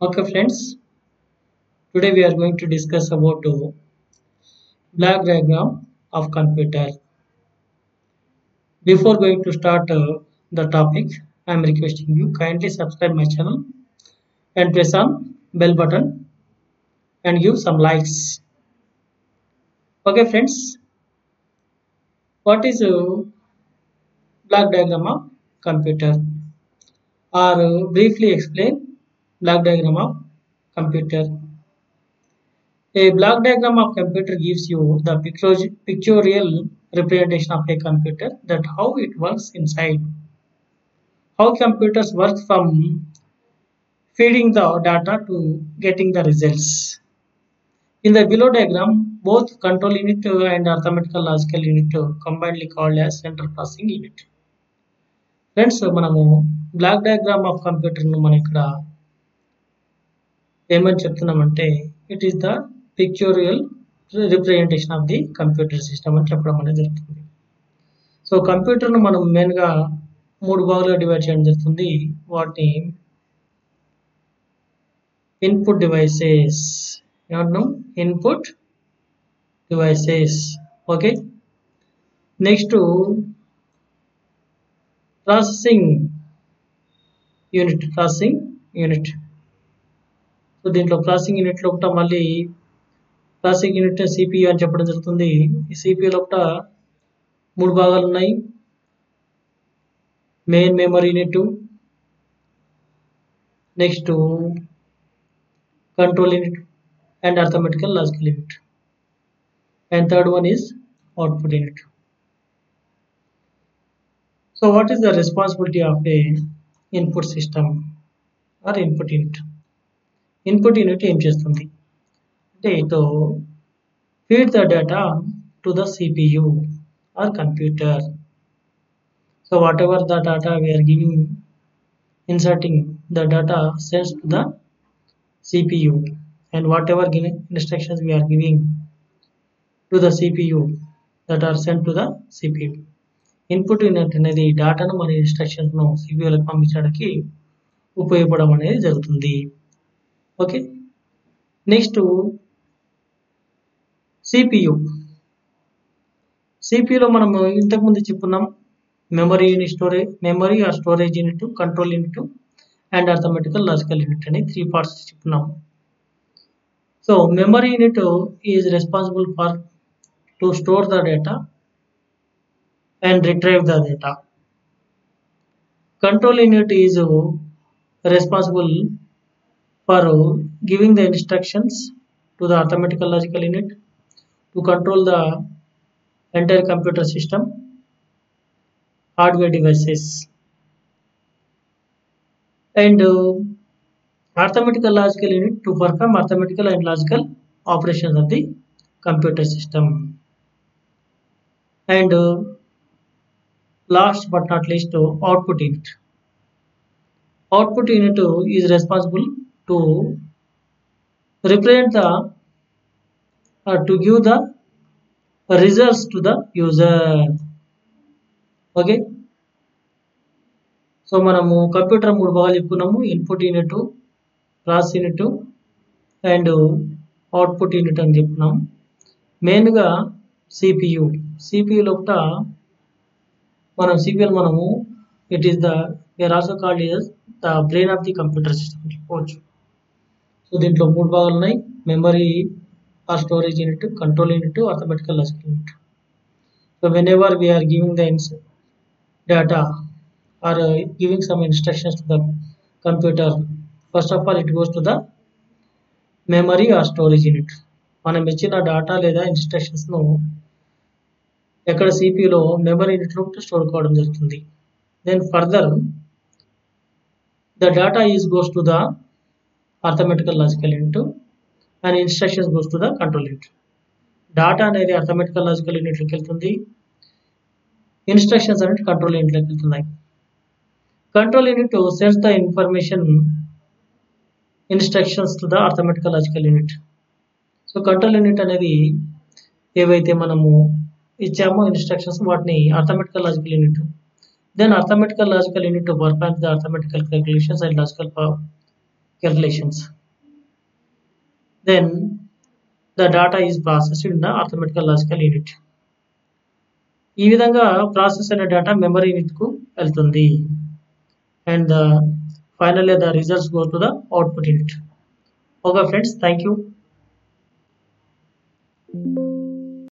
Okay friends, today we are going to discuss about block diagram of computer. Before going to start the topic, I am requesting you kindly subscribe my channel and press on bell button and give some likes. Okay friends, what is block diagram of computer? Or briefly explain block diagram of computer. A block diagram of computer gives you the pictorial representation of a computer, that how it works inside, how computers work from feeding the data to getting the results. In the below diagram, both control unit and arithmetical logical unit combinedly called as central processing unit. Friends మనము block diagram of కంప్యూటర్ను మనం ఇక్కడ ఏమని చెప్తున్నామంటే it is the pictorial representation of the computer system అని చెప్పడం అనేది జరుగుతుంది. సో కంప్యూటర్ను మనం మెయిన్గా 3 భాగాలుగా డివైడ్ చేయడం జరుగుతుంది. వాటిని ఇన్పుట్ డివైసెస్ ఏమంటున్నాం, input devices. Okay, next processing unit. So దీంట్లో ప్రాసెసింగ్ యూనిట్ లోపల మళ్ళీ ప్రాసెసింగ్ యూనిట్ సిపియు అని చెప్పడం జరుగుతుంది. ఈ సిపియు లోపల 3 భాగాలు ఉన్నాయి. Main memory unit, next control unit and arithmetical logical unit, and third one is output unit. So what is the responsibility of a input system or input unit? Input unit ఏం చేస్తుంది అంటే ఇటు feed the data to the CPU or computer. So whatever the data we are giving, inserting the data sends to the CPU, and whatever instructions we are giving to the CPU that are sent to the CPU. Input unit అనేది డేటాను మన ఇన్స్ట్రక్షన్స్ను సిపియూలకు పంపించడానికి ఉపయోగపడడం అనేది జరుగుతుంది. Okay, next సిపియూలో మనము ఇంతకుముందు చెప్పుకున్నాం memory or storage unit, control unit and arithmetical logical unit అని 3 parts చెప్పుకున్నాం. So memory unit is responsible for to store the data and retrieve the data. Control unit is responsible for giving the instructions to the arithmetical logical unit to control the entire computer system, hardware devices, and arithmetical logical unit to perform arithmetical and logical operations of the computer system. And last but not least, output unit. Output unit is responsible to represent the to give the results to the user. Okay, so మనము computer 3 భాగాలు చెప్పుకున్నాము, input unit, process unit and output unit అని చెప్పుకున్నాము. మెయిన్గా CPU లోపల మనము it is the where also called is the brain of the computer system చెప్పుకోవచ్చు. So దీంట్లో 3 భాగాలు ఉన్నాయి, memory or storage unit, control unit, arithmetical logical unit. So whenever we're giving the data or giving some instructions to the computer, first of all it goes to the memory or storage unit. మనం ఇచ్చిన data లేదా instructions ను ఎక్కడ సిపియూలో memory unit లో store కావడం జరుగుతుంది. Then further the data goes to the arithmetical logical unit and instructions goes to the control unit. Data అనేది arithmetical logical unit లోకి వెళ్తుంది, ఇన్స్ట్రక్షన్స్ అనేది కంట్రోల్ యూనిట్ లోకి వెళ్తున్నాయి. Control unit sends the information instructions to the arithmetical logical unit. So control unit అనేది ఏవైతే మనము ఇచ్చామో ఇన్స్ట్రక్షన్స్ వాటిని arithmetical logical unit, then arithmetical logical unit performs the arithmetical calculations and logical calculations. Then the data is processed in the arithmetical logical unit. ఈ విధంగా process అయిన data memory యూనిట్కు వెళ్తుంది. And finally the results go to the output unit. Okay friends, thank you.